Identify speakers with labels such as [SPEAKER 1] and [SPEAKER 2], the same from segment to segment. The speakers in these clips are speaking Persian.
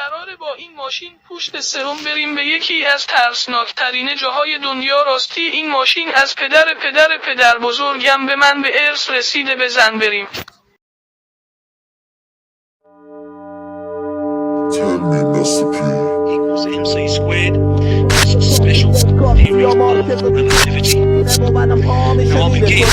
[SPEAKER 1] قراره با این ماشین پشت سرم بریم به یکی از ترسناکترین جاهای دنیا. راستی این ماشین از پدر بزرگم به من به ارث رسیده. بزن بریم.
[SPEAKER 2] Tell me, Mr. P.
[SPEAKER 3] Equals MC squared. It's a special period of relativity. Now I'll begin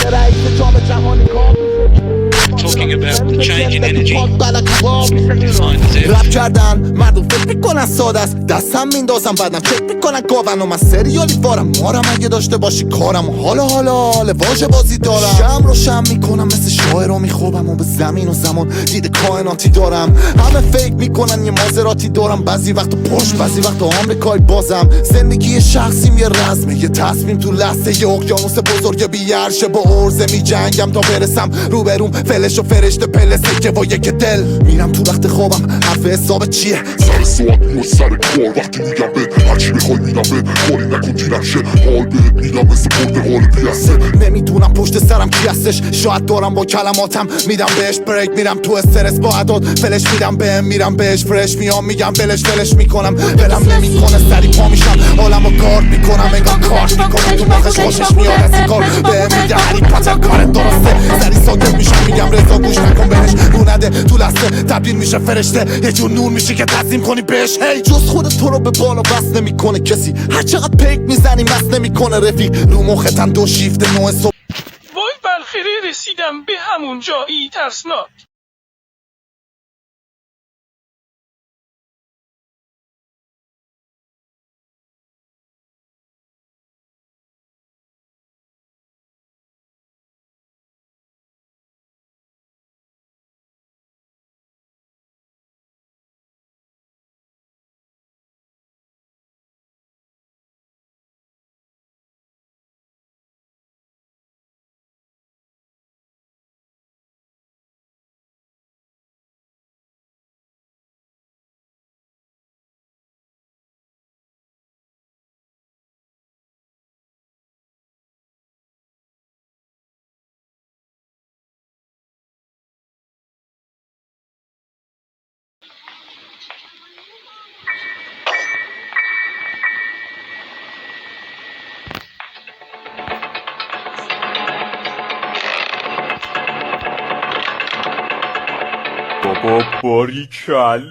[SPEAKER 3] talking about the change in energy defined as
[SPEAKER 4] رپ کردن مردم فکر میکنن ساده است، دستم میندازم بعدم چک میکنن گاون و من سریالی وارم مارم. اگه داشته باشی کارم و حالا واژه بازی دارم. شم رو شم میکنم مثل شاعر رو میخوابم و به زمین و زمان دید کائناتی دارم. همه فکر میکنن یه مازراتی دارم، بعضی وقت پشت بعضی وقت آمریکای بازم. زندگی شخصیم یه رزمه، یه تصمیم تو لحظه، یه اقیانوس بزرگ بی‌عرشه با ارزه میجنگم تا برسم روبروم. فلش و فرشته پله سکه و یک دل میرم تو وقت خوابم. حرف حساب چیه؟
[SPEAKER 2] سر ساعت و سر کار وقتی میگم بهت هرچی بخوای میدم بهت، کاری نکن دیرم شه حال بهت میدم مثل پرتقال پیاسه.
[SPEAKER 4] نمیدونم پشت سرم کی هستش، شاید دارم با کلماتم میدم بهش بریک. میرم تو استرس با عداد فلش میدم بهم، میرم بهش فرش میام میگم فلش میکنم. ولم نمیکنه سری پا میشم حالمو کارت میکنم انگار کارت میکنم. تو مخش خوشش میاد از این کار بهم میگه هری پاتر کارت درسته. سری ساکت میشم میگم رضا گوش نکن بهش، رو نده تو لحظه تبدیل میشه فرشته. یه جور نور میشه که تسلیم کنی بهش. هی جز خودت تو رو به بالا بس نمیکنه کسی، هر چقدر پیک میزنی مست نمیکنه رفیق. رو مختن دو شیفت نوع صبح.
[SPEAKER 1] وای بالاخره رسیدم به همون جایی ترسناک.
[SPEAKER 5] بابا باریکلا.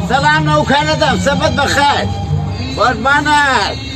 [SPEAKER 6] سلام نوکرتم، سبت بخیر قربانت.